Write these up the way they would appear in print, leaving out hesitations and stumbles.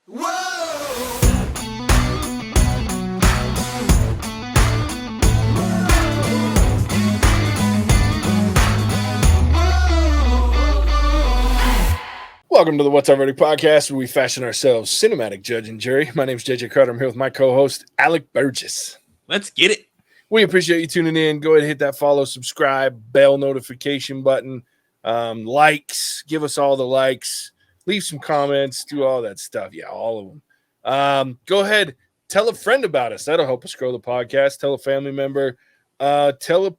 Whoa! Welcome to the What's Already podcast, where we fashion ourselves cinematic judge and jury. My name is JJ Carter. I'm here with my co-host, Alec Burgess. Let's get it. We appreciate you tuning in. Go ahead and hit that follow, subscribe, bell notification button, likes. Give us all the likes. Leave some comments. Do all that stuff. Yeah, all of them. Go ahead. Tell a friend about us. That'll help us grow the podcast. Tell a family member. Tell a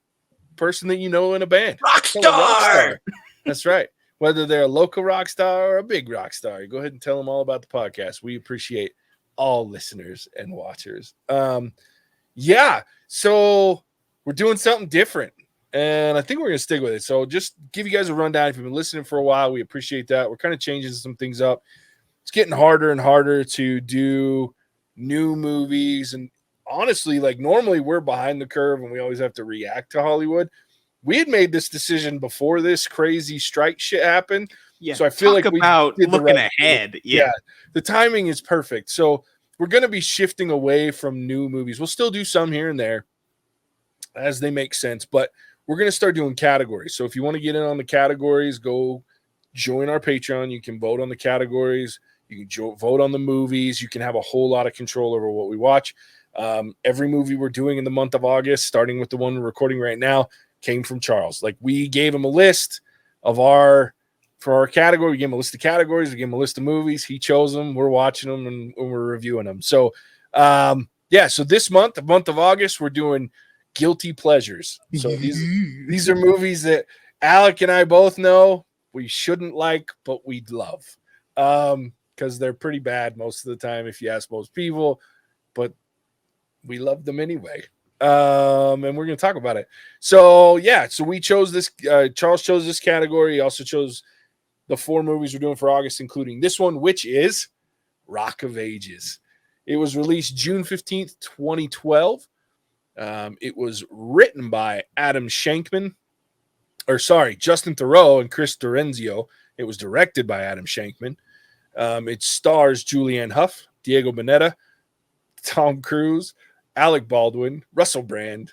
person that you know in a band. Rock Tell a rock star. star. That's right. Whether they're a local rock star or a big rock star, go ahead and tell them all about the podcast. We appreciate all listeners and watchers. Yeah, so we're doing something different, and I think we're going to stick with it. So just give you guys a rundown. If you've been listening for a while, we appreciate that. We're kind of changing some things up. It's getting harder and harder to do new movies, and honestly, like normally we're behind the curve and we always have to react to Hollywood. We had made this decision before this crazy strike shit happened. Yeah. So I feel Talk like we about did the looking right thing. ahead. Yeah. The timing is perfect. So we're going to be shifting away from new movies. We'll still do some here and there as they make sense, but we're going to start doing categories. So if you want to get in on the categories, go join our Patreon. You can vote on the categories. You can vote on the movies. You can have a whole lot of control over what we watch. Every movie we're doing in the month of August, starting with the one we're recording right now, came from Charles. Like, we gave him a list of for our category. We gave him a list of categories. We gave him a list of movies. He chose them. We're watching them and we're reviewing them. So, so this month, the month of August, we're doing guilty pleasures. So these are movies that Alec and I both know we shouldn't like, but we'd love. Because they're pretty bad most of the time if you ask most people, but we love them anyway. And we're going to talk about it. So we chose this. Charles chose this category. He also chose the 4 movies we're doing for August, including this one, which is Rock of Ages. It was released June 15th, 2012. It was written by Justin Theroux and Chris Dorenzio. It was directed by Adam Shankman. It stars Julianne Hough, Diego Boneta, Tom Cruise, Alec Baldwin, Russell Brand,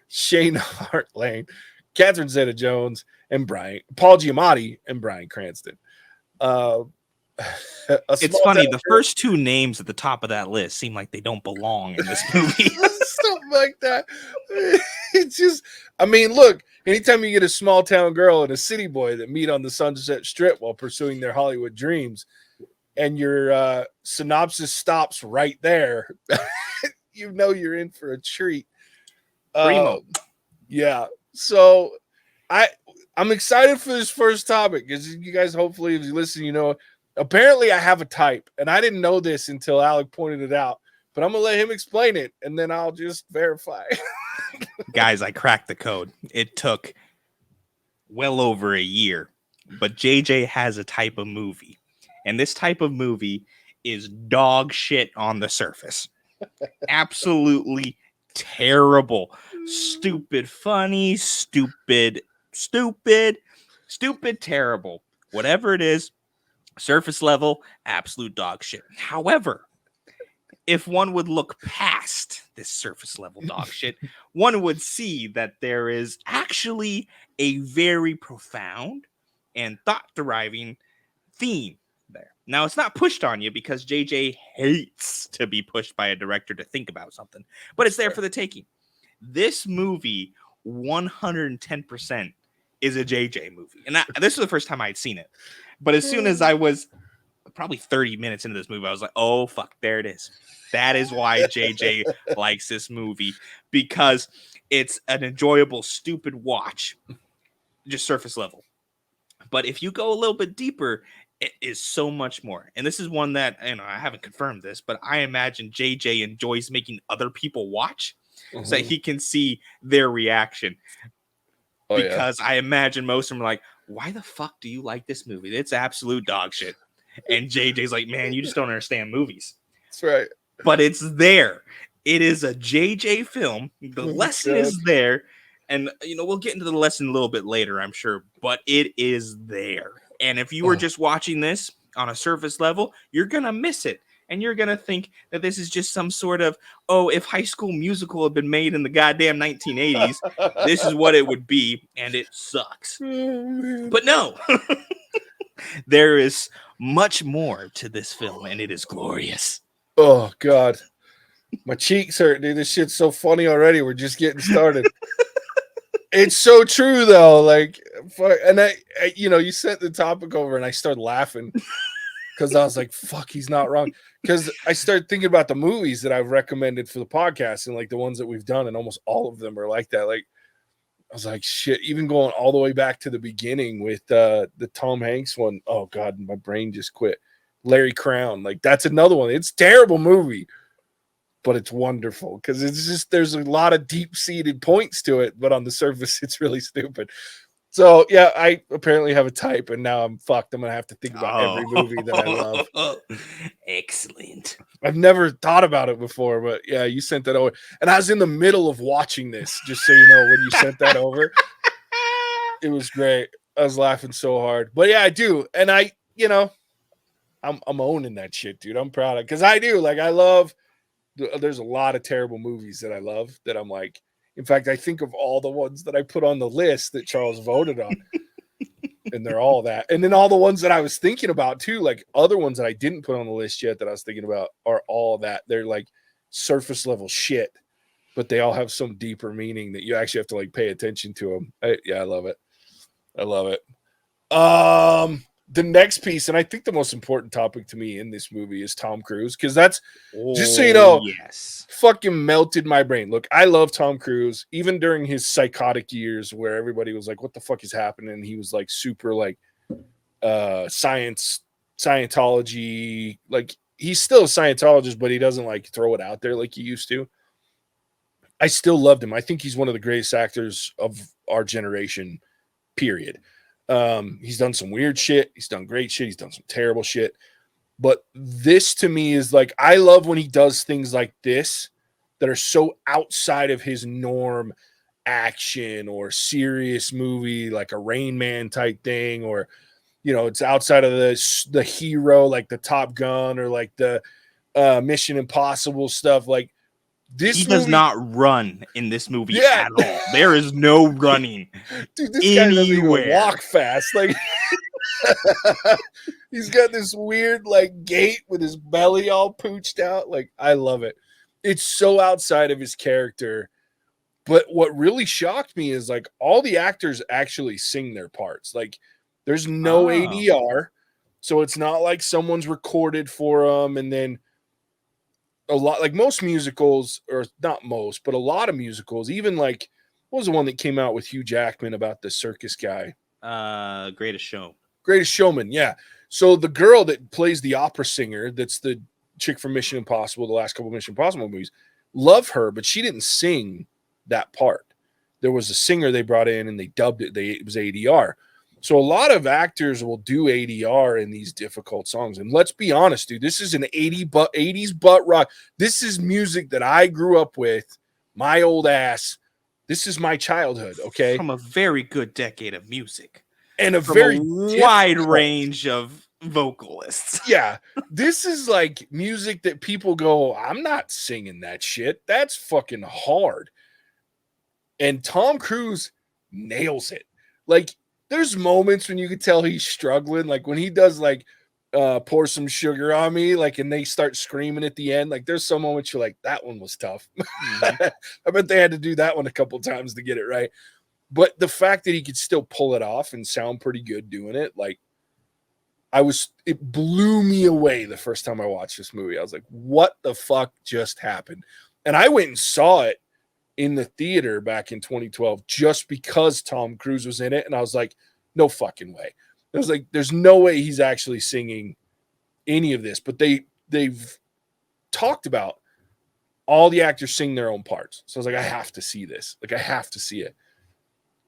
Shane Hartlane, Catherine Zeta-Jones, and Paul Giamatti and Bryan Cranston. It's funny. The first 2 names at the top of that list seem like they don't belong in this movie. Something like that. It's just, I mean, look, anytime you get a small town girl and a city boy that meet on the Sunset Strip while pursuing their Hollywood dreams, and your synopsis stops right there, you know you're in for a treat. Yeah. So I'm excited for this first topic because you guys, hopefully, if you listen, you know, apparently I have a type, and I didn't know this until Alec pointed it out, but I'm going to let him explain it, and then I'll just verify. Guys, I cracked the code. It took well over a year, but JJ has a type of movie. And this type of movie is dog shit on the surface. Absolutely terrible. Stupid funny, stupid, terrible. Whatever it is, surface level, absolute dog shit. However, if one would look past this surface level dog shit, one would see that there is actually a very profound and thought-deriving theme there. Now, it's not pushed on you because JJ hates to be pushed by a director to think about something, but it's there for the taking. This movie, 110%, is a JJ movie. And this was the first time I had seen it. But as soon as I was probably 30 minutes into this movie, I was like, oh, fuck, there it is. That is why JJ likes this movie, because it's an enjoyable, stupid watch, just surface level. But if you go a little bit deeper, it is so much more. And this is one that, I haven't confirmed this, but I imagine JJ enjoys making other people watch so that he can see their reaction. Because I imagine most of them are like, why the fuck do you like this movie? It's absolute dog shit. And JJ's like, man, you just don't understand movies. That's right. But it's there. It is a JJ film. The lesson is there. And, we'll get into the lesson a little bit later, I'm sure. But it is there. And if you were just watching this on a surface level, you're going to miss it. And you're going to think that this is just some sort of, oh, if High School Musical had been made in the goddamn 1980s, this is what it would be, and it sucks. Oh, but no, there is much more to this film, and it is glorious. Oh, God. My cheeks hurt, dude. This shit's so funny already. We're just getting started. It's so true, though. Like, and you sent the topic over, and I started laughing because I was like, fuck, he's not wrong. Because I started thinking about the movies that I've recommended for the podcast and like the ones that we've done, and almost all of them are like that. Like, I was like, shit, even going all the way back to the beginning with the Tom Hanks one. Oh, God, my brain just quit. Larry Crown. Like, that's another one. It's a terrible movie, but it's wonderful because it's just, there's a lot of deep-seated points to it, but on the surface, it's really stupid. So, yeah, I apparently have a type, and now I'm fucked. I'm going to have to think about every movie that I love. Excellent. I've never thought about it before, but yeah, you sent that over. And I was in the middle of watching this, just so you know, when you sent that over. It was great. I was laughing so hard. But yeah, I do. And I'm owning that shit, dude. I'm proud of it. Because I do. Like, I love, there's a lot of terrible movies that I love that I'm like, in fact, I think of all the ones that I put on the list that Charles voted on. And they're all that. And then all the ones that I was thinking about too, like other ones that I didn't put on the list yet that I was thinking about are all that. They're like surface level shit, but they all have some deeper meaning that you actually have to like pay attention to them. I love it. I love it. The next piece, and I think the most important topic to me in this movie is Tom Cruise, because that's just so you know, yes, fucking melted my brain. Look, I love Tom Cruise, even during his psychotic years where everybody was like, what the fuck is happening? And he was like super like Scientology, like he's still a Scientologist, but he doesn't like throw it out there like he used to. I still loved him. I think he's one of the greatest actors of our generation, period. He's done some weird shit. He's done great shit. He's done some terrible shit. But this to me is like, I love when he does things like this that are so outside of his norm action or serious movie, like a Rain Man type thing, or, it's outside of the hero, like the Top Gun or like the Mission Impossible stuff. Like this he does movie, not run in this movie at all. There is no running. Dude, this guy doesn't even walk fast. Like he's got this weird like gait with his belly all pooched out. Like I love it. It's so outside of his character. But what really shocked me is like all the actors actually sing their parts. Like there's no ADR. So it's not like someone's recorded for them and then a lot, like most musicals, or not most, but a lot of musicals, even like, what was the one that came out with Hugh Jackman about the circus guy? Greatest Showman. Yeah. So the girl that plays the opera singer, that's the chick from Mission Impossible, the last couple of Mission Impossible movies, love her, but she didn't sing that part. There was a singer they brought in and they dubbed it. It was ADR. So a lot of actors will do ADR in these difficult songs. And let's be honest, dude, this is an 80s butt rock. This is music that I grew up with, my old ass. This is my childhood, okay? From a very good decade of music. And from a wide range of vocalists. Yeah. This is like music that people go, I'm not singing that shit. That's fucking hard. And Tom Cruise nails it. Like, there's moments when you can tell he's struggling, like when he does like pour some sugar on me, like, and they start screaming at the end. Like there's some moments you're like, that one was tough. Mm-hmm. I bet they had to do that one a couple times to get it right. But the fact that he could still pull it off and sound pretty good doing it, like it blew me away the first time I watched this movie. I was like, what the fuck just happened? And I went and saw it in the theater back in 2012 just because Tom Cruise was in it. And I was like, no fucking way. I was like, there's no way he's actually singing any of this. But they've talked about all the actors sing their own parts. So I was like, I have to see this. Like, I have to see it.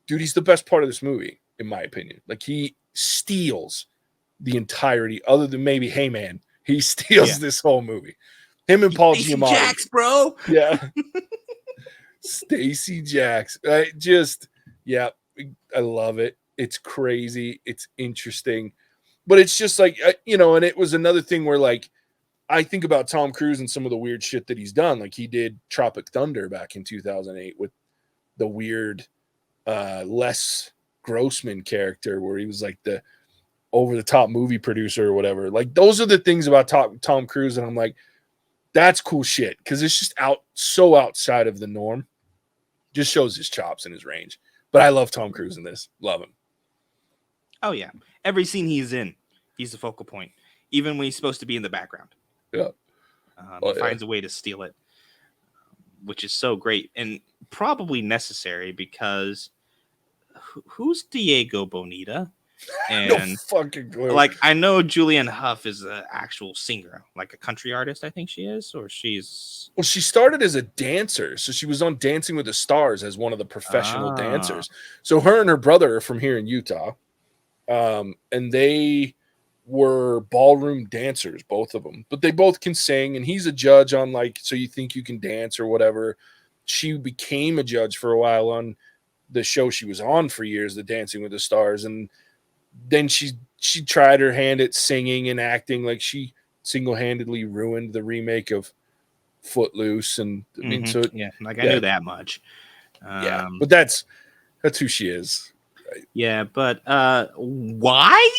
Dude, he's the best part of this movie, in my opinion. Like, he steals the entirety, other than maybe Hey Man. He steals this whole movie. Him and Paul Giamatti. Jax, bro. Yeah. Stacey Jax. I love it. It's crazy. It's interesting. but it's just like, and it was another thing where like, I think about Tom Cruise and some of the weird shit that he's done. Like he did Tropic Thunder back in 2008 with the weird Les Grossman character where he was like the over the top movie producer or whatever. Like those are the things about Tom Cruise. And I'm like, that's cool shit. Cause it's just so outside of the norm. Just shows his chops and his range. But I love Tom Cruise in this. Love him. Oh yeah. Every scene he's in, he's the focal point. Even when he's supposed to be in the background. Yeah. He finds a way to steal it, which is so great and probably necessary because who's Diego Boneta? And no fucking clue. Like I know Julianne Hough is an actual singer, like a country artist. I think she is, or she's. Well, she started as a dancer, so she was on Dancing with the Stars as one of the professional dancers. So her and her brother are from here in Utah, and they were ballroom dancers, both of them. But they both can sing, and he's a judge on like So You Think You Can Dance or whatever. She became a judge for a while on the show she was on for years, the Dancing with the Stars, and then she tried her hand at singing and acting. Like she single-handedly ruined the remake of Footloose, and I mean, so I knew that much. But that's who she is. Right? Yeah, but why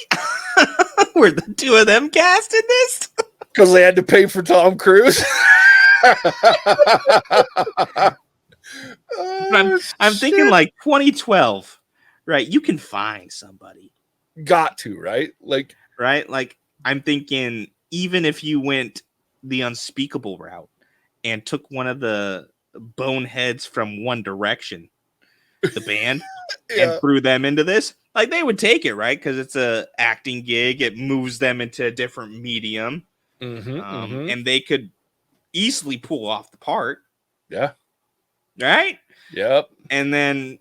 were the two of them cast in this? Because they had to pay for Tom Cruise. I'm thinking like 2012, right? You can find somebody. Got to, right? Like I'm thinking even if you went the unspeakable route and took one of the boneheads from One Direction, the band, and threw them into this, like they would take it, right? Because it's a acting gig. It moves them into a different medium, and they could easily pull off the part. Yeah. Right? Yep. And then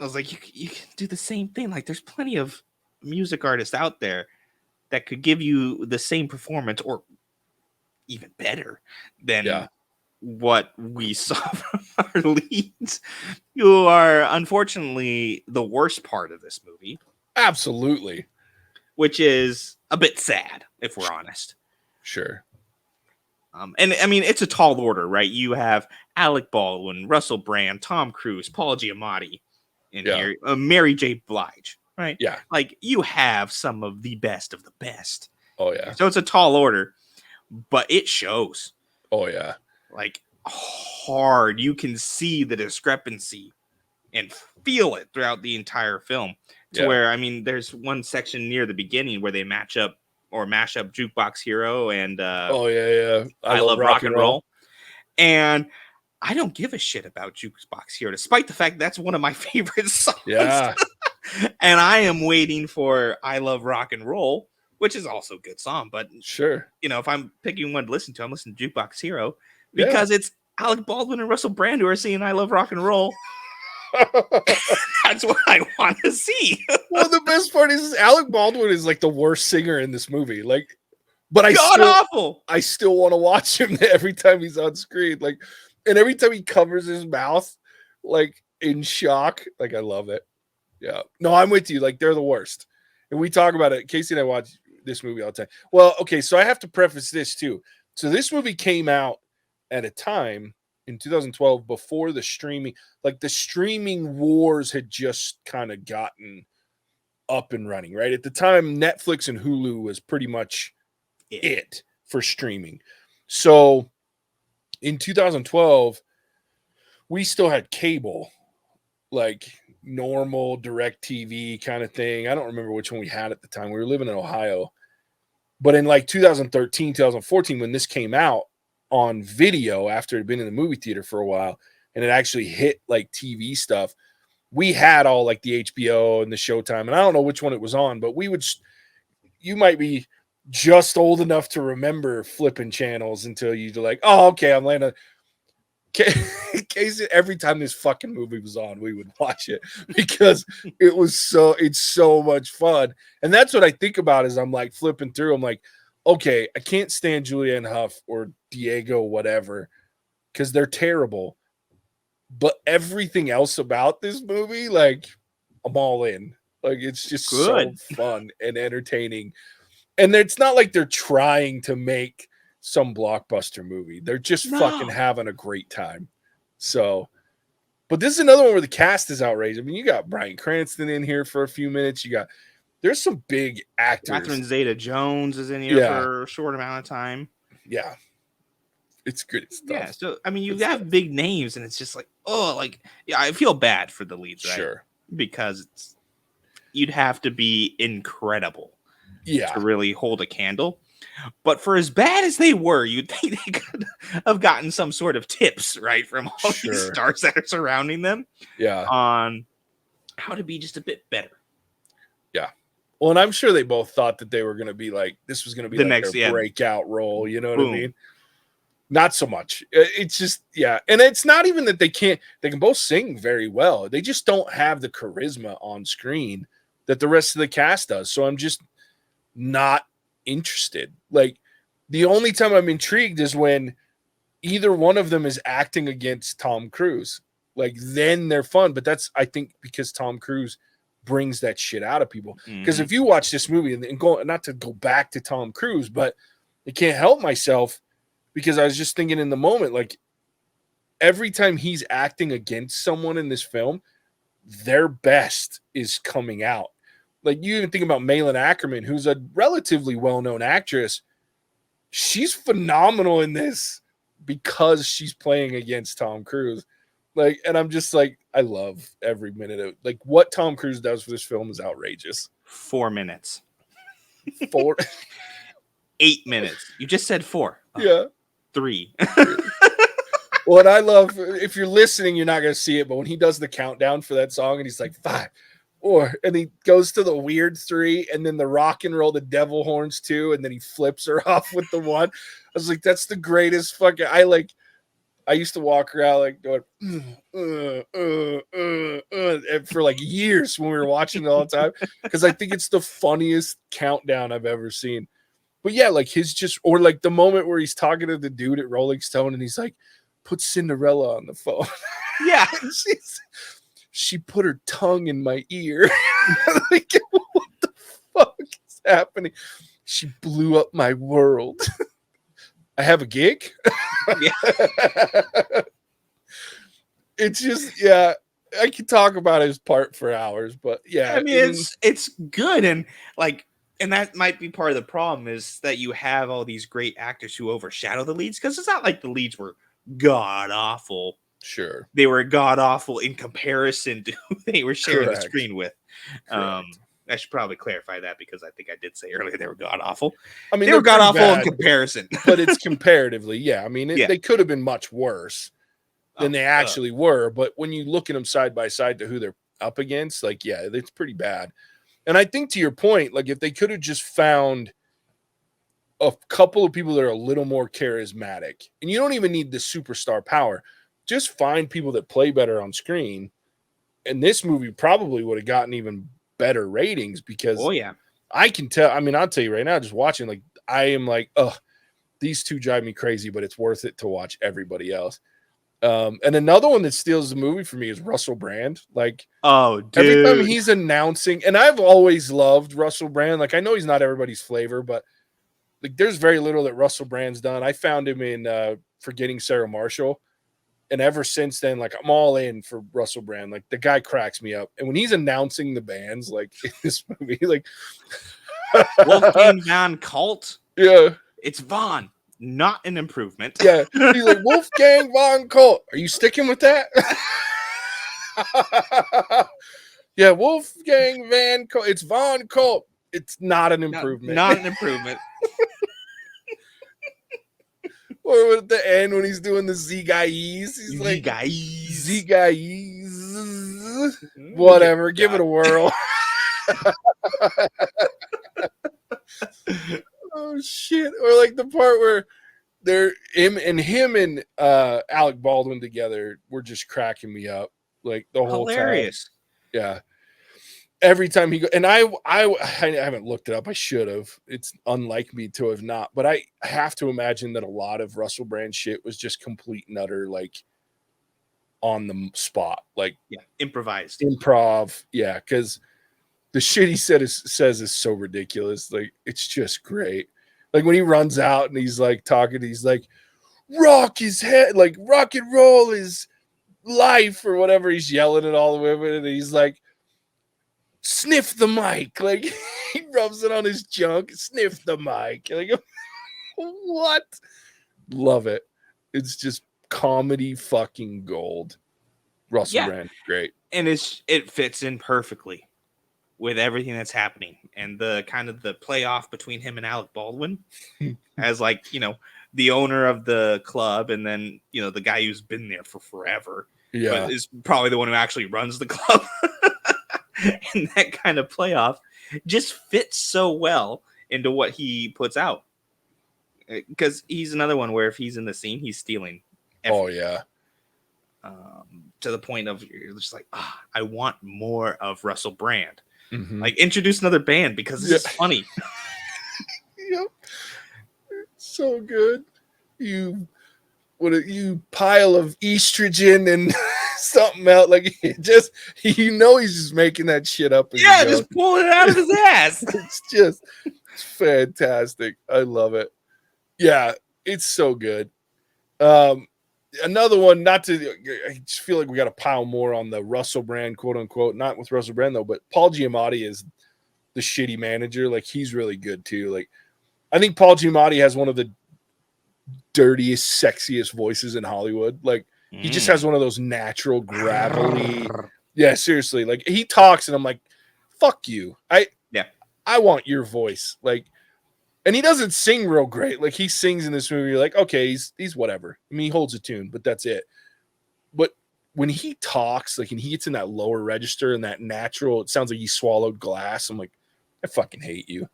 I was like, you can do the same thing. Like there's plenty of music artists out there that could give you the same performance or even better than what we saw from our leads, who are unfortunately the worst part of this movie. Absolutely. Which is a bit sad, if we're honest. Sure. And I mean, it's a tall order, right? You have Alec Baldwin, Russell Brand, Tom Cruise, Paul Giamatti in here, Mary J. Blige. Right. Yeah. Like you have some of the best. Oh, yeah. So it's a tall order, but it shows. Oh, yeah. Like hard. You can see the discrepancy and feel it throughout the entire film to where, I mean, there's one section near the beginning where they mash up Jukebox Hero and I Love Rock and Roll. And I don't give a shit about Jukebox Hero, despite the fact that's one of my favorite songs. Yeah. And I am waiting for I Love Rock and Roll, which is also a good song. But sure, if I'm picking one to listen to, I'm listening to Jukebox Hero because it's Alec Baldwin and Russell Brand who are singing I Love Rock and Roll. That's what I want to see. Well, the best part is Alec Baldwin is like the worst singer in this movie. Like, but awful. I still want to watch him every time he's on screen. Like, and every time he covers his mouth, like in shock. Like, I love it. Yeah. No, I'm with you. Like, they're the worst. And we talk about it. Casey and I watch this movie all the time. Well, okay, so I have to preface this too. So this movie came out at a time in 2012 before the streaming wars had just kind of gotten up and running, right? At the time, Netflix and Hulu was pretty much it for streaming. So in 2012, we still had cable, like normal direct TV kind of thing. I don't remember which one we had at the time. We were living in Ohio. But in like 2013, 2014, when this came out on video after it had been in the movie theater for a while and it actually hit like TV stuff, we had all like the HBO and the Showtime. And I don't know which one it was on, but you might be just old enough to remember flipping channels until you're like, oh, okay, I'm landing. Casey, every time this fucking movie was on, we would watch it because it's so much fun. And that's what I think about as I'm like flipping through. I'm like, okay, I can't stand Julianne Hough or Diego, whatever, because they're terrible. But everything else about this movie, like, I'm all in. Like, it's just Good. so fun and entertaining. And it's not like they're trying to make some blockbuster movie. They're just fucking No. having a great time. So, but this is another one where the cast is outrageous. I mean, you got Bryan Cranston in here for a few minutes. There's some big actors. Catherine Zeta-Jones is in here Yeah. for a short amount of time. Yeah. It's good stuff. Yeah, so I mean, you have big names, and it's just like, oh, like, yeah, I feel bad for the leads, right? Sure. Because you'd have to be incredible Yeah. to really hold a candle. But for as bad as they were, you'd think they could have gotten some sort of tips, right, from all these stars that are surrounding them. Yeah. On how to be just a bit better. Yeah. Well, and I'm sure they both thought that they were going to be like, this was going to be The like next, their breakout role. You know what Boom. I mean? Not so much. It's just, yeah. And it's not even that they can both sing very well. They just don't have the charisma on screen that the rest of the cast does. So I'm just not interested. Like, the only time I'm intrigued is when either one of them is acting against Tom Cruise. Like, then they're fun. But that's, I think, because Tom Cruise brings that shit out of people. Because if you watch this movie and go, not to go back to Tom Cruise, but I can't help myself because I was just thinking in the moment, like, every time he's acting against someone in this film, their best is coming out. Like, you even think about Malin Ackerman, who's a relatively well-known actress. She's phenomenal in this because she's playing against Tom Cruise. Like, and I'm just like, I love every minute of, like, what Tom Cruise does for this film is outrageous. 4 minutes. 4 8 minutes. You just said 4. Yeah. 3. What I love, if you're listening, you're not going to see it, but when he does the countdown for that song and he's like 5, 4, and he goes to the weird 3, and then the rock and roll, the devil horns 2, and then he flips her off with the 1. I was like, that's the greatest fucking. I used to walk around like going for like years when we were watching it all the time because I think it's the funniest countdown I've ever seen. But yeah, like his just, or like the moment where he's talking to the dude at Rolling Stone and he's like, put Cinderella on the phone. Yeah. She put her tongue in my ear. Like, what the fuck is happening? She blew up my world. I have a gig. Yeah. It's just, yeah, I could talk about his part for hours, but yeah. I mean, it's good, and like, and that might be part of the problem is that you have all these great actors who overshadow the leads, because it's not like the leads were god awful. Sure. They were god awful in comparison to who they were sharing the screen with. I should probably clarify that because I think I did say earlier they were god awful. I mean, they were god awful in comparison, but it's comparatively, yeah. I mean, they could have been much worse than they actually were. But when you look at them side by side to who they're up against, like, yeah, it's pretty bad. And I think to your point, like, if they could have just found a couple of people that are a little more charismatic, and you don't even need the superstar power, just find people that play better on screen. And this movie probably would have gotten even better ratings because I can tell. I mean, I'll tell you right now, just watching, like, I am like, oh, these two drive me crazy, but it's worth it to watch everybody else. And another one that steals the movie for me is Russell Brand. Like, oh, dude. Every time he's announcing, and I've always loved Russell Brand. Like, I know he's not everybody's flavor, but like, there's very little that Russell Brand's done. I found him in Forgetting Sarah Marshall. And ever since then, like, I'm all in for Russell Brand. Like, the guy cracks me up. And when he's announcing the bands, like, in this movie, like Wolfgang Van Cult. Yeah. It's Von, not an improvement. Yeah. He's like, Wolfgang Von Cult. Are you sticking with that? Yeah, Wolfgang Van Cult. It's Von Cult. It's not an improvement. Not an improvement. Or at the end when he's doing the Z guys, he's like Z guys. Whatever, give it a whirl. Oh shit! Or like the part where him and Alec Baldwin together were just cracking me up, like the whole hilarious time. Yeah. Every time he go, and I haven't looked it up. I should have. It's unlike me to have not, but I have to imagine that a lot of Russell Brand shit was just complete and utter, like, on the spot, like, improvised improv. Yeah, because The shit he says is so ridiculous. Like, it's just great. Like when he runs out and he's like talking, he's like, rock is head, like rock and roll is life or whatever. He's yelling at all the women, and he's like, sniff the mic. Like he rubs it on his junk, sniff the mic. Like, what? Love it. It's just comedy fucking gold. Russell Brand, great. And it fits in perfectly with everything that's happening, and the kind of the playoff between him and Alec Baldwin as, like, you know, the owner of the club, and then, you know, the guy who's been there for forever, but is probably the one who actually runs the club. And that kind of playoff just fits so well into what he puts out, because he's another one where if he's in the scene, he's stealing everything. Oh yeah. To the point of you're just like, I want more of Russell Brand. Mm-hmm. Like, introduce another band because this is funny. Yep. So good. You pile of estrogen and something else. Like, just, you know, he's just making that shit up. Yeah, just pulling it out of his ass. It's fantastic. I love it. Yeah, it's so good. Another one, I just feel like we got to pile more on the Russell Brand, quote unquote, not with Russell Brand though, but Paul Giamatti is the shitty manager. Like, he's really good too. Like, I think Paul Giamatti has one of the dirtiest, sexiest voices in Hollywood. Like, he just has one of those natural, gravelly. Yeah, seriously. Like, he talks and I'm like, fuck you. I want your voice. Like, and he doesn't sing real great. Like, he sings in this movie, you're like, okay, he's whatever. I mean, he holds a tune, but that's it. But when he talks, like, and he gets in that lower register and that natural, it sounds like he swallowed glass. I'm like, I fucking hate you.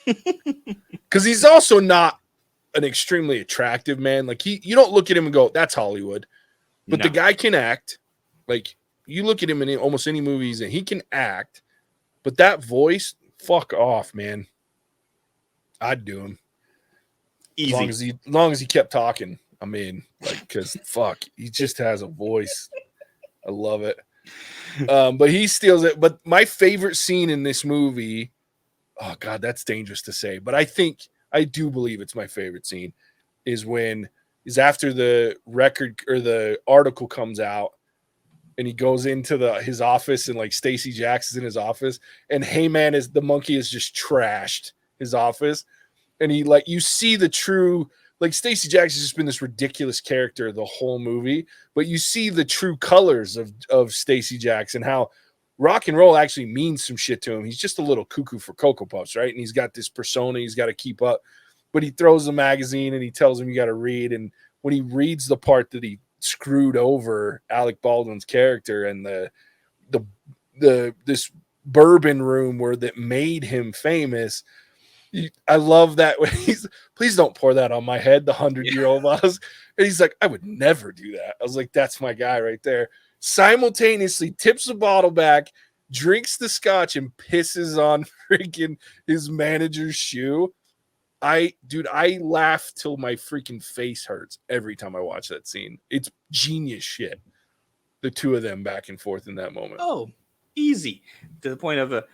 Because he's also not an extremely attractive man. Like, you don't look at him and go, that's Hollywood. But the guy can act. Like, you look at him in almost any movies and he can act. But that voice, fuck off, man. I'd do him. Easy. As long as he kept talking. I mean, like, because fuck, he just has a voice. I love it. But he steals it. But my favorite scene in this movie, oh God, that's dangerous to say, but I do believe it's my favorite scene, is after the record or the article comes out and he goes into his office and like Stacey Jackson's in his office and Heyman the monkey has just trashed his office. And he, like, you see the true, like, Stacey Jackson's just been this ridiculous character the whole movie, but you see the true colors of Stacey Jackson, how rock and roll actually means some shit to him. He's just a little cuckoo for Cocoa Puffs, right? And he's got this persona he's got to keep up, but he throws the magazine and he tells him you got to read. And when he reads the part that he screwed over Alec Baldwin's character and this bourbon room that made him famous, I love that when please don't pour that on my head, the 100-year-old was. And he's like, I would never do that. I was like, that's my guy right there. Simultaneously tips the bottle back, drinks the scotch, and pisses on freaking his manager's shoe. I laugh till my freaking face hurts every time I watch that scene. It's genius shit. The two of them back and forth in that moment. Oh, easy. To the point of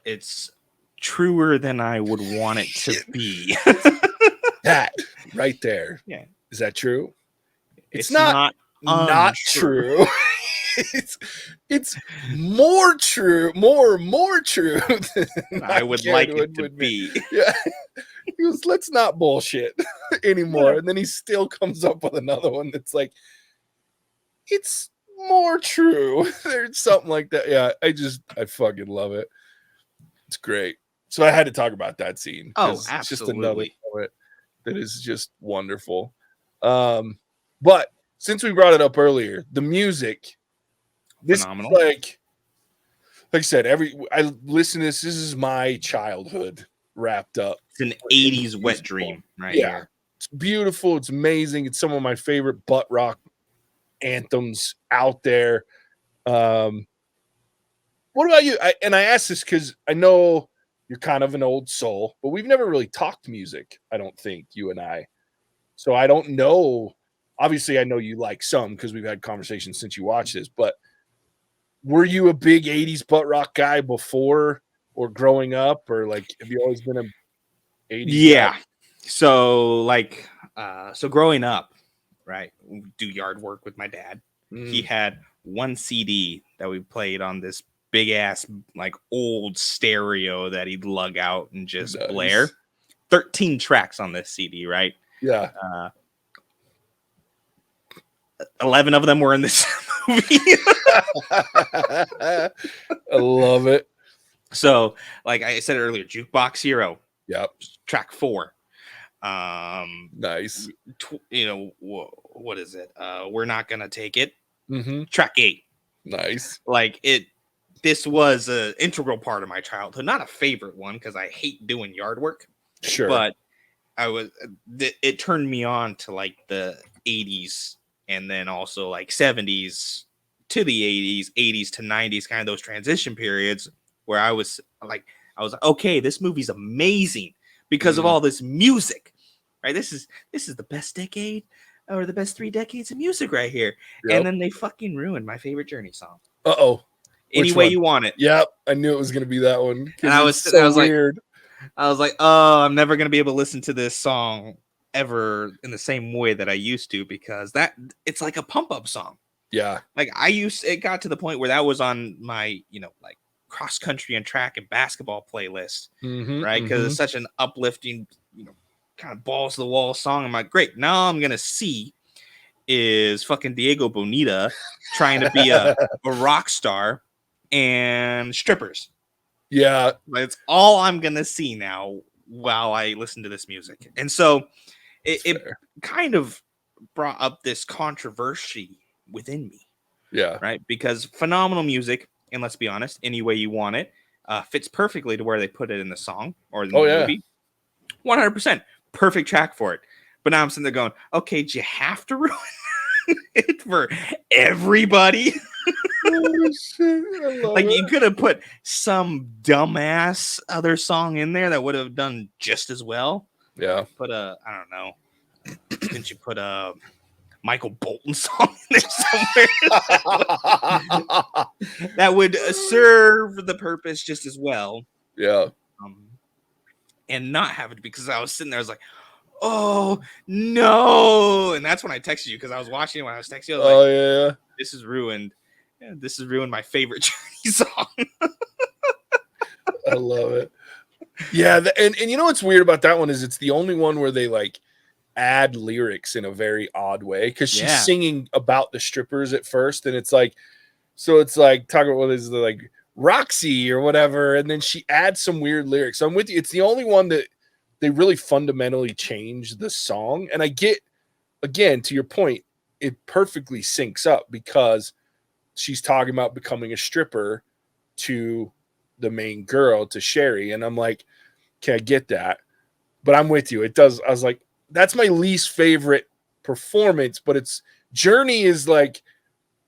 it's truer than I would want it to be. That right there. Yeah. Is that true? It's not true. it's more true, more true than I would like it to be. Yeah. He goes, let's not bullshit anymore. And then he still comes up with another one that's like, it's more true. There's something like that. Yeah, I fucking love it. It's great. So I had to talk about that scene. Oh, absolutely. It's just another moment that is just wonderful. But since we brought it up earlier, the music, this phenomenal. Like I said, I listen to this. This is my childhood wrapped up. It's an 80s wet dream, right? Yeah, here. It's beautiful. It's amazing. It's some of my favorite butt rock anthems out there. What about you? I ask this because I know you're kind of an old soul, but we've never really talked music, I don't think, you and I. So I don't know. Obviously, I know you like some because we've had conversations since you watched this, but were you a big 80s butt rock guy before or growing up, or like have you always been a 80s Yeah. guy? So like so growing up, right, we do yard work with my dad. He Mm, had one CD that we played on this big ass like old stereo that he'd lug out and just blare. nice. 13 tracks on this CD, right? Yeah. Uh 11 of them were in this movie. I love it. So, like I said earlier, Jukebox Hero, Yep. track 4. Nice. What is it? We're Not Gonna Take It, Mm-hmm. track 8. Nice. Like this was an integral part of my childhood. Not a favorite one because I hate doing yard work, Sure. but it turned me on to like the 80s and then also like 70s to the 80s to 90s, kind of those transition periods where I was like, okay, this movie's amazing because of all this music, right? This is the best decade or the best 3 decades of music right here. Yep. And then they fucking ruined my favorite Journey song. Uh-oh. Any Which Way one? You Want It. Yep. I knew it was gonna be that one. And I was weird. like, oh, I'm never gonna be able to listen to this song ever in the same way that I used to because it's like a pump up song. Yeah. Like it got to the point where that was on my, like cross country and track and basketball playlist, right? Because it's such an uplifting, kind of balls to the wall song. I'm like, great. Now I'm gonna see is fucking Diego Bonita trying to be a rock star and strippers. Yeah. That's all I'm gonna see now while I listen to this music. And so it kind of brought up this controversy within me. Yeah. Right. Because phenomenal music, and let's be honest, Any Way You Want It fits perfectly to where they put it in the song or in the movie. 100% perfect track for it. But now I'm sitting there going, okay, do you have to ruin it for everybody? Oh, shit. I love Like it. you could have put some dumbass other song in there that would have done just as well. Yeah. Put I don't know. Didn't you put a Michael Bolton song in there somewhere that would serve the purpose just as well? Yeah. And not have it because I was sitting there, I was like, oh no. And that's when I texted you because I was watching it when I was texting you. I was like, Yeah. this is ruined. Yeah, this has ruined my favorite Journey song. I love it. Yeah, and you know what's weird about that one is it's the only one where they like add lyrics in a very odd way because she's singing about the strippers at first, and it's like talking about what is the like Roxy or whatever, and then she adds some weird lyrics. So I'm with you. It's the only one that they really fundamentally changed the song, and I get, again, to your point, it perfectly syncs up because she's talking about becoming a stripper to the main girl, to Sherry. And I'm like, okay, I get that. But I'm with you. It does. I was like, that's my least favorite performance, but Journey is like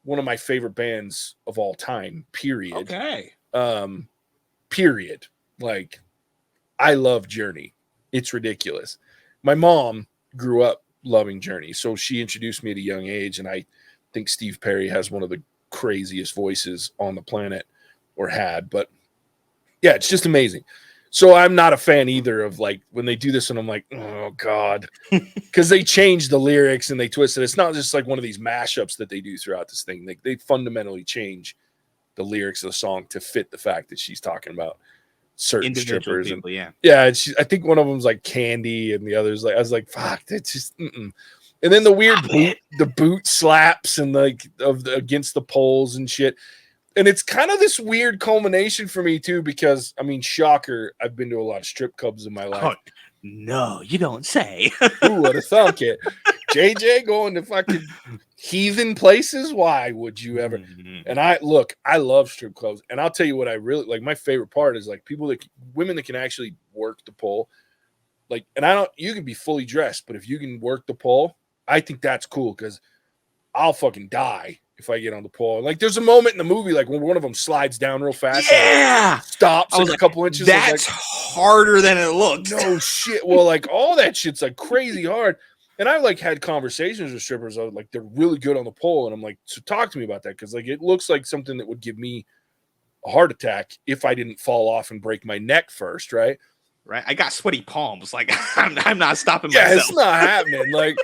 one of my favorite bands of all time, period. Okay. Period. Like, I love Journey. It's ridiculous. My mom grew up loving Journey, so she introduced me at a young age, and I think Steve Perry has one of the craziest voices on the planet, or had. But yeah, it's just amazing. So I'm not a fan either of like when they do this and I'm like, oh God, because they change the lyrics and they twist it. It's not just like one of these mashups that they do throughout this thing. They fundamentally change the lyrics of the song to fit the fact that she's talking about certain Individual strippers. People, and, yeah. I think one of them's like Candy and the other's like, I was like, fuck, that's just, And then the weird boot slaps and like against the poles and shit. And it's kind of this weird culmination for me too, because I mean, shocker, I've been to a lot of strip clubs in my life. Oh, no, you don't say. Who would have thunk it? JJ going to fucking heathen places? Why would you ever? And I love strip clubs. And I'll tell you what I really like. My favorite part is like women that can actually work the pole. Like, and you can be fully dressed, but if you can work the pole, I think that's cool because I'll fucking die if I get on the pole. Like, there's a moment in the movie, like when one of them slides down real fast. Yeah. Stops like a couple inches. That's harder than it looks. No shit. Well, like all that shit's like crazy hard. And I like had conversations with strippers. I was like, they're really good on the pole. And I'm like, so talk to me about that. Cause like, it looks like something that would give me a heart attack if I didn't fall off and break my neck first. Right. Right. I got sweaty palms. Like I'm not stopping Yeah. myself. It's not happening. Like,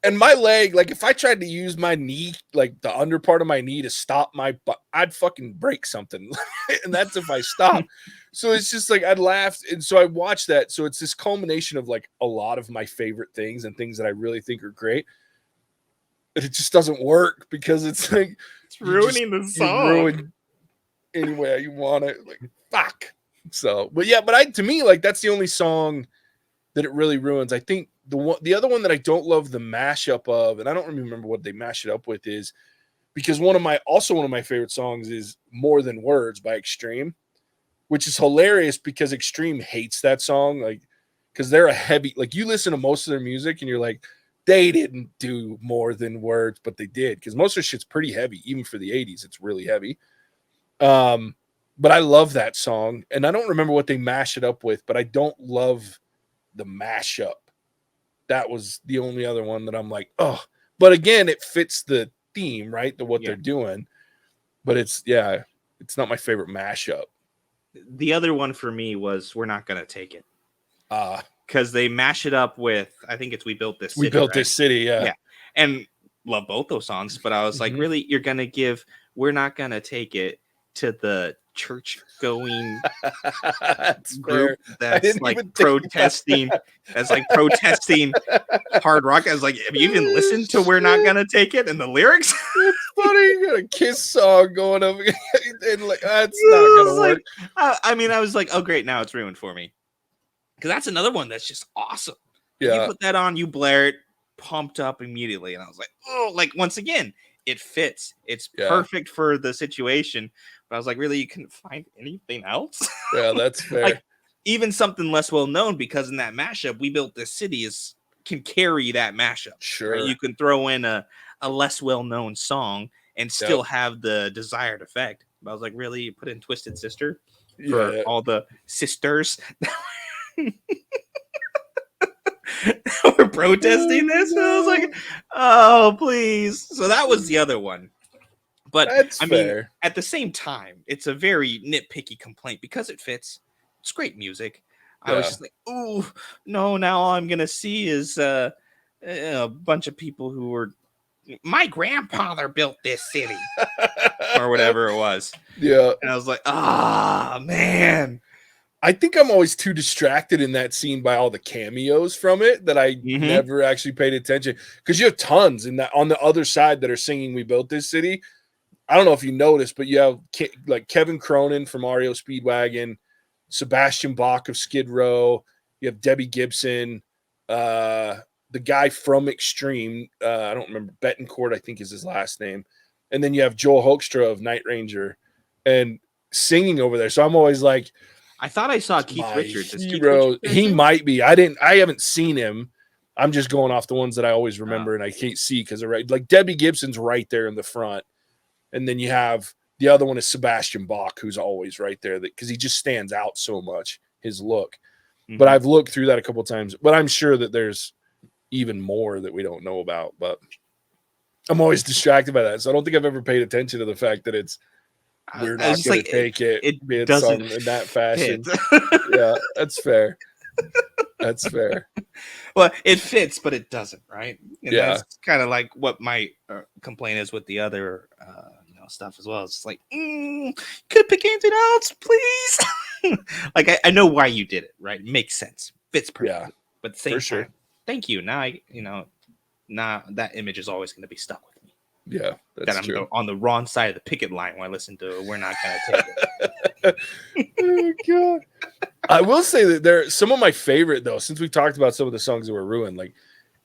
and my leg, like if I tried to use my knee, like the under part of my knee to stop my butt, I'd fucking break something. And that's if I stop. So it's just like I'd laugh. And so I watched that. So it's this culmination of like a lot of my favorite things and things that I really think are great. But it just doesn't work because it's like It's ruining the song. You ruin any way you want it. Like fuck. So, but yeah, but to me, like that's the only song that it really ruins. I think the other one that I don't love the mashup of, and I don't remember what they mash it up with, is because one of my favorite songs is More Than Words by Extreme, which is hilarious because Extreme hates that song, like because they're a heavy, like you listen to most of their music and you're like, they didn't do More Than Words, but they did, because most of their shit's pretty heavy, even for the 80s, it's really heavy. But I love that song, and I don't remember what they mash it up with, but I don't love the mashup. That was the only other one that I'm like, oh, but again, it fits the theme, right? What they're doing, but it's not my favorite mashup. The other one for me was We're Not Gonna Take It. Because they mash it up with, I think it's We Built This City. We Built This City, yeah. And love both those songs, but I was like, really, you're gonna give We're Not Gonna Take It to the church going group that's like protesting hard rock. I was like, have you even listened to We're Not Gonna Take It and the lyrics? It's funny. You got a Kiss song going up and like that's not gonna work. I mean, I was like, oh great, now it's ruined for me. Because that's another one that's just awesome. Yeah. You put that on, you blare it, pumped up immediately. And I was like, oh, like once again, it fits. It's perfect for the situation. But I was like, really, you couldn't find anything else? Yeah, that's fair. Like, even something less well known, because in that mashup, We Built This City can carry that mashup. Sure. Right? You can throw in a less well known song and still have the desired effect. But I was like, really, you put in Twisted Sister for all the sisters we're protesting this. And I was like, oh, please. So that was the other one. But that's fair. Mean, at the same time, it's a very nitpicky complaint because it fits. It's great music. I was just like, ooh, no, now all I'm going to see is a bunch of people who were, my grandfather built this city or whatever it was. Yeah. And I was like, man. I think I'm always too distracted in that scene by all the cameos from it that I never actually paid attention, because you have tons in that on the other side that are singing We Built This City. I don't know if you noticed, but you have like Kevin Cronin from REO Speedwagon, Sebastian Bach of Skid Row. You have Debbie Gibson, the guy from Extreme. I don't remember, Betancourt, I think is his last name. And then you have Joel Hoekstra of Night Ranger and singing over there. So I'm always like, I thought I saw Keith Richards. He might be. I haven't seen him. I'm just going off the ones that I always remember and I can't see because they're right. Like Debbie Gibson's right there in the front. And then you have the other one is Sebastian Bach, who's always right there because he just stands out so much, his look. Mm-hmm. But I've looked through that a couple of times, but I'm sure that there's even more that we don't know about. But I'm always distracted by that. So I don't think I've ever paid attention to the fact that we're not going to take it. It doesn't in that fashion. Yeah, that's fair. That's fair. Well, it fits, but it doesn't, right? And that's kind of like what my complaint is with the other stuff as well. It's like, could pick anything else, please. Like I know why you did it, right? It makes sense. Fits perfectly. Yeah, but at the same time, thank you. Now now that image is always going to be stuck with me. Yeah, that's true. I'm on the wrong side of the picket line when I listen to We're Not Gonna Take It. Oh God. I will say that there some of my favorite though, since we talked about some of the songs that were ruined, like,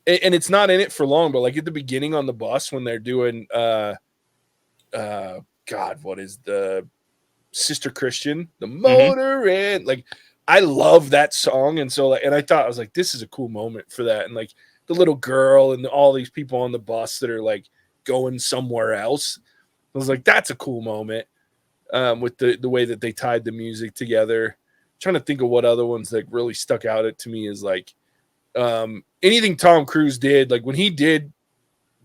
and it's not in it for long, but like at the beginning on the bus when they're doing God, what is the Sister Christian, the motor in, like, I love that song. And so like, and I thought, I was like, this is a cool moment for that. And like the little girl and all these people on the bus that are like going somewhere else. I was like, that's a cool moment. With the way that they tied the music together. I'm trying to think of what other ones that really stuck out to me is like Anything Tom Cruise did, like when he did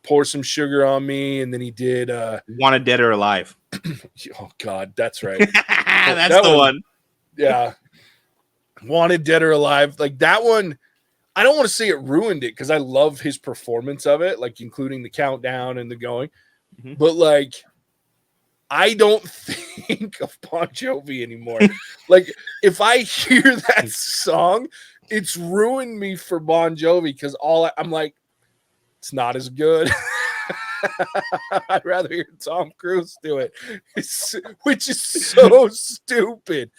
Pour Some Sugar on Me, and then he did Wanted Dead or Alive. Oh God, that's right. That's That the one. Yeah. Wanted Dead or Alive. Like that one, I don't want to say it ruined it because I love his performance of it, like including the countdown and the going. Mm-hmm. But like, I don't think of Bon Jovi anymore. Like, if I hear that song, it's ruined me for Bon Jovi because I'm like, it's not as good. I'd rather hear Tom Cruise do it, which is so stupid.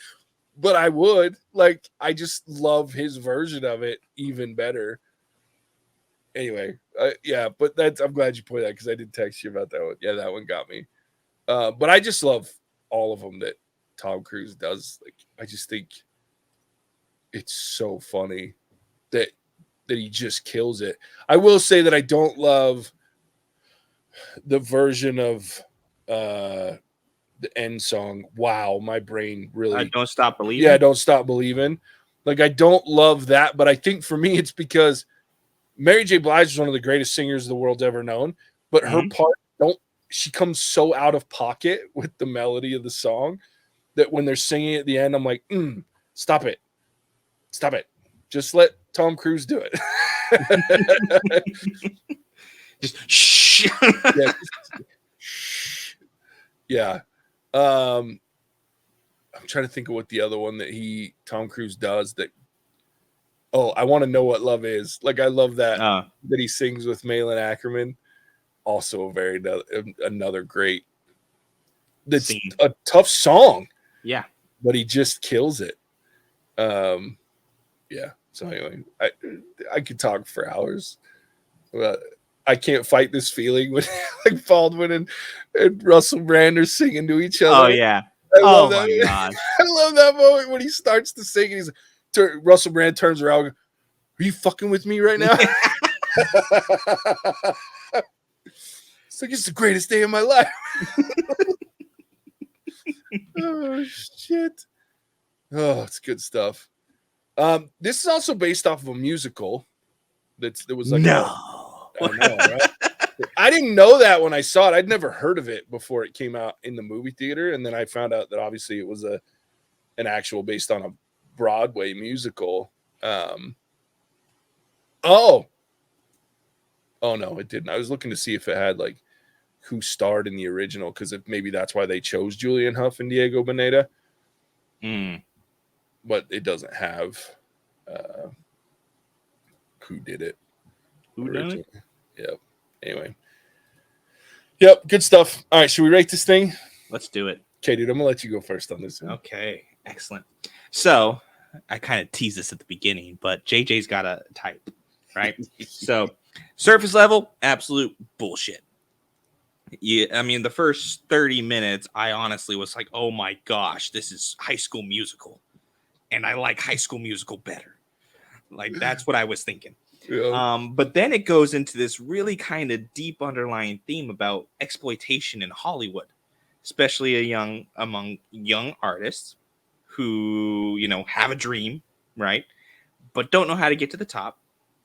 But I would. Like, I just love his version of it even better. Anyway, yeah, but I'm glad you pointed that because I did text you about that one. Yeah, that one got me. But I just love all of them that Tom Cruise does. Like, I just think it's so funny that he just kills it. I will say that I don't love the version of the end song. Wow, my brain really Don't Stop Believing. Yeah, Don't Stop Believing. Like, I don't love that, but I think for me it's because Mary J. Blige is one of the greatest singers the world's ever known, but her part she comes so out of pocket with the melody of the song that when they're singing at the end, I'm like, stop it. Stop it. Just let Tom Cruise do it. Just shh. Yeah. I'm trying to think of what the other one that Tom Cruise does that. Oh, I Want to Know What Love Is. Like, I love that that he sings with Malin Ackerman. Also another great. That's scene. A tough song. Yeah. But he just kills it. Yeah. So anyway, I could talk for hours. But I can't fight this feeling when like Baldwin and Russell Brand are singing to each other. Oh yeah. I love that. My God. I love that moment when he starts to sing and Russell Brand turns around and goes, "Are you fucking with me right now?" It's like, it's the greatest day of my life. Oh shit. Oh, it's good stuff. This is also based off of a musical. That was like I know, right? I didn't know that when I saw it. I'd never heard of it before it came out in the movie theater, and then I found out that obviously it was an actual based on a Broadway musical. Oh no, it didn't. I was looking to see if it had like who starred in the original, because maybe that's why they chose Julian Hough and Diego Boneta. But it doesn't have who did it. Who done it? Yep. Anyway. Yep. Good stuff. All right. Should we rate this thing? Let's do it. Okay, dude. I'm gonna let you go first on this one. Okay. Excellent. So I kind of teased this at the beginning, but JJ's got a type, right? So surface level, absolute bullshit. Yeah, I mean, the first 30 minutes, I honestly was like, oh my gosh, this is High School Musical. And I like High School Musical better. Like, that's what I was thinking. Yeah. But then it goes into this really kind of deep underlying theme about exploitation in Hollywood, especially among young artists who, you know, have a dream, right? But don't know how to get to the top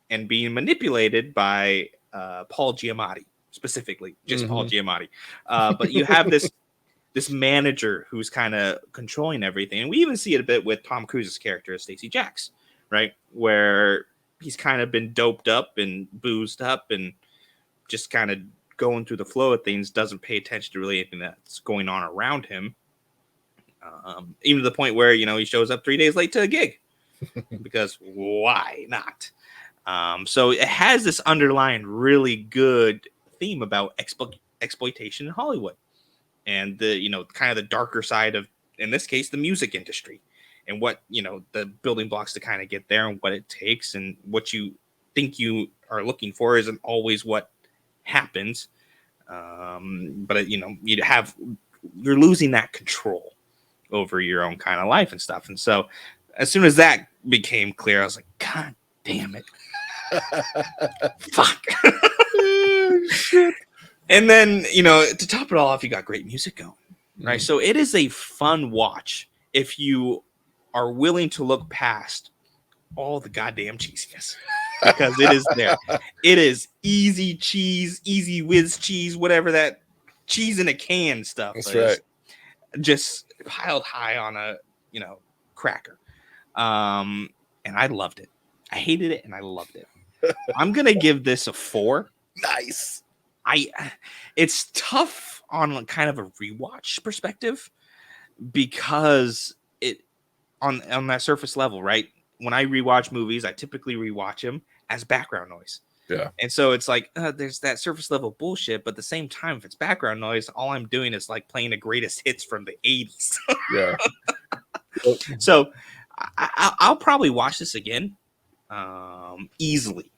and being manipulated by Paul Giamatti. Specifically, just Paul Giamatti. But you have this manager who's kind of controlling everything. And we even see it a bit with Tom Cruise's character, Stacey Jacks, right? Where he's kind of been doped up and boozed up and just kind of going through the flow of things, doesn't pay attention to really anything that's going on around him. Even to the point where, you know, he shows up 3 days late to a gig because why not? So it has this underlying really good theme about exploitation in Hollywood and the, you know, kind of the darker side of, in this case, the music industry and what, you know, the building blocks to kind of get there and what it takes and what you think you are looking for isn't always what happens. But you know, you're losing that control over your own kind of life and stuff. And so as soon as that became clear, I was like, God damn it. Fuck. Shit. And then, you know, to top it all off, you got great music going, right? So it is a fun watch if you are willing to look past all the goddamn cheesiness. because it is there. It is easy cheese, easy whiz cheese, whatever that cheese in a can stuff That's is. right. Just piled high on a cracker. And I loved it. I hated it and I loved it. I'm gonna give this a 4. Nice. It's tough on kind of a rewatch perspective because it on that surface level, right? When I rewatch movies, I typically rewatch them as background noise. Yeah. And so it's like there's that surface level bullshit, but at the same time, if it's background noise, all I'm doing is like playing the greatest hits from the 80s. Yeah. So I'll probably watch this again easily.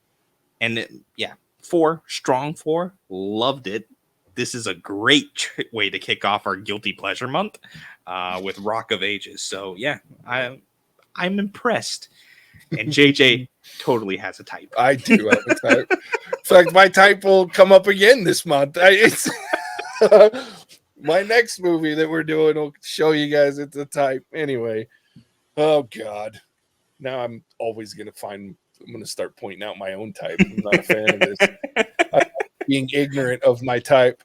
And yeah, 4, strong 4, loved it. This is a great way to kick off our guilty pleasure month with Rock of Ages. So yeah, I'm impressed. And JJ totally has a type. I do have a type. In fact, my type will come up again this month. It's my next movie that we're doing will show you guys it's a type. Anyway, oh God. Now I'm always going to start pointing out my own type. I'm not a fan of this. I'm being ignorant of my type.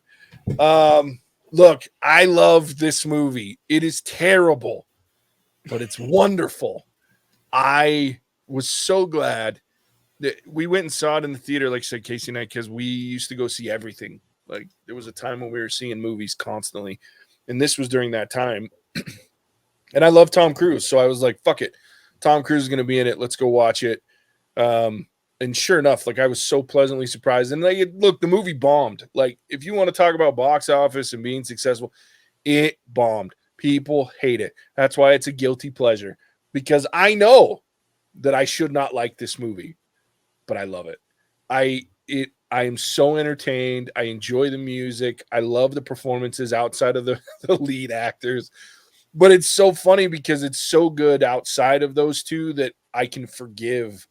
Look, I love this movie. It is terrible, but it's wonderful. I was so glad that we went and saw it in the theater, like I said, Casey and I, because we used to go see everything. Like there was a time when we were seeing movies constantly, and this was during that time. And I love Tom Cruise, so I was like, fuck it. Tom Cruise is going to be in it. Let's go watch it. And sure enough, like I was so pleasantly surprised. And like, look, the movie bombed. Like if you want to talk about box office and being successful, it bombed. People hate it. That's why it's a guilty pleasure, because I know that I should not like this movie, but I love it. I am so entertained. I enjoy the music. I love the performances outside of the lead actors. But it's so funny because it's so good outside of those two that I can forgive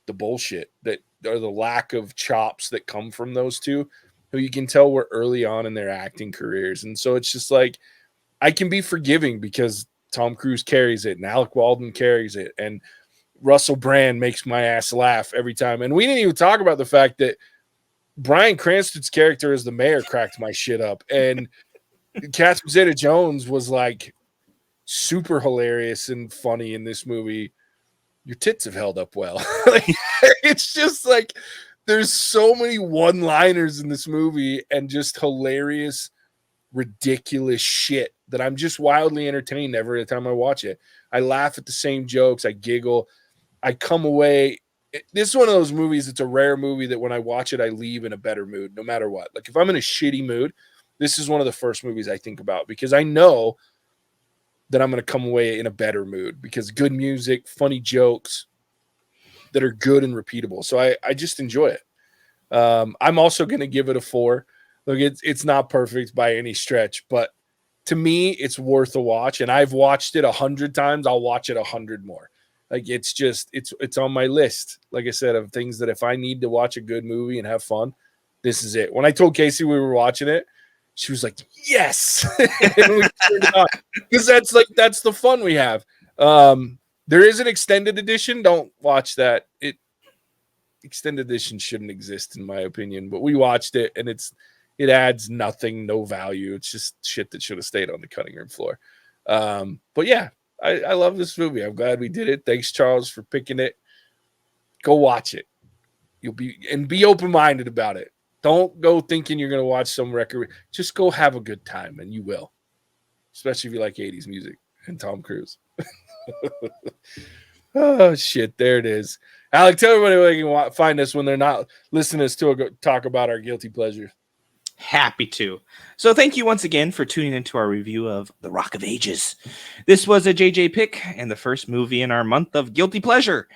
the bullshit that or the lack of chops that come from those two, who you can tell were early on in their acting careers. And so it's just like I can be forgiving because Tom Cruise carries it and Alec Baldwin carries it and Russell Brand makes my ass laugh every time. And we didn't even talk about the fact that Bryan Cranston's character as the mayor cracked my shit up. And Catherine Zeta-Jones was like super hilarious and funny in this movie. Your tits have held up well. Like, it's just like there's so many one-liners in this movie and just hilarious, ridiculous shit that I'm just wildly entertained every time I watch it. I laugh at the same jokes. I giggle. I come away. This is one of those movies. It's a rare movie that when I watch it, I leave in a better mood, no matter what. Like if I'm in a shitty mood, this is one of the first movies I think about because I know that I'm going to come away in a better mood because good music, funny jokes that are good and repeatable. So I just enjoy it. I'm also going to give it a 4. Look, it's not perfect by any stretch, but to me, it's worth a watch. And I've watched it 100 times. I'll watch it 100 more. Like it's just, it's on my list. Like I said, of things that if I need to watch a good movie and have fun, this is it. When I told Casey we were watching it, she was like, yes. And we turned it on because that's the fun we have. There is an extended edition. Don't watch that. Extended edition shouldn't exist in my opinion, but we watched it and it adds nothing, no value. It's just shit that should have stayed on the cutting room floor. But yeah, I love this movie. I'm glad we did it. Thanks, Charles, for picking it. Go watch it. Be open-minded about it. Don't go thinking you're going to watch some record. Just go have a good time, and you will. Especially if you like 80s music and Tom Cruise. Oh, shit. There it is. Alec, tell everybody where they can find us when they're not listening to talk about our guilty pleasure. Happy to. So thank you once again for tuning into our review of The Rock of Ages. This was a JJ pick and the first movie in our month of guilty pleasure.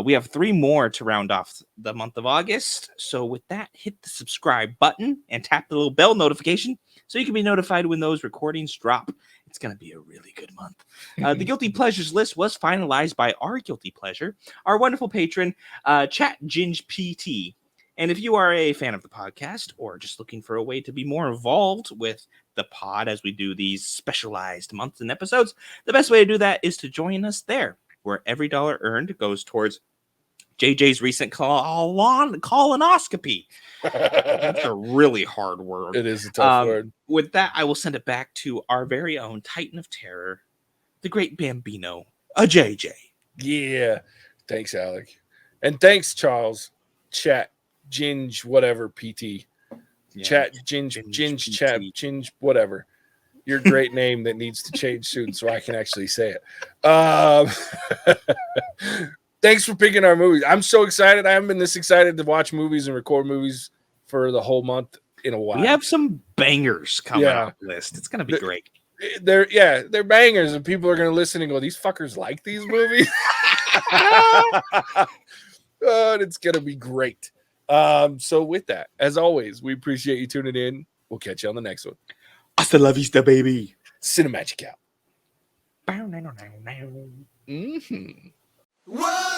We have 3 more to round off the month of August. So with that, hit the subscribe button and tap the little bell notification so you can be notified when those recordings drop. It's going to be a really good month. The Guilty Pleasures list was finalized by our Guilty Pleasure, our wonderful patron, Chat Ginge PT. And if you are a fan of the podcast or just looking for a way to be more involved with the pod as we do these specialized months and episodes, the best way to do that is to join us there, where every dollar earned goes towards JJ's recent colonoscopy. That's a really hard word. It is a tough word. With that, I will send it back to our very own Titan of Terror, the great Bambino, a JJ. Yeah. Thanks, Alec. And thanks, Charles. Chat, Ginge, whatever, PT. Yeah. Chat, Ginge, Chat, Ginge, whatever. Your great name that needs to change soon so I can actually say it. Thanks for picking our movies. I'm so excited. I haven't been this excited to watch movies and record movies for the whole month in a while. We have some bangers coming on the list. It's going to be great. They're bangers, and people are going to listen and go, these fuckers like these movies? And it's going to be great. So with that, as always, we appreciate you tuning in. We'll catch you on the next one. Hasta la vista, baby. Cinemagic out. Mm-hmm. Whoa!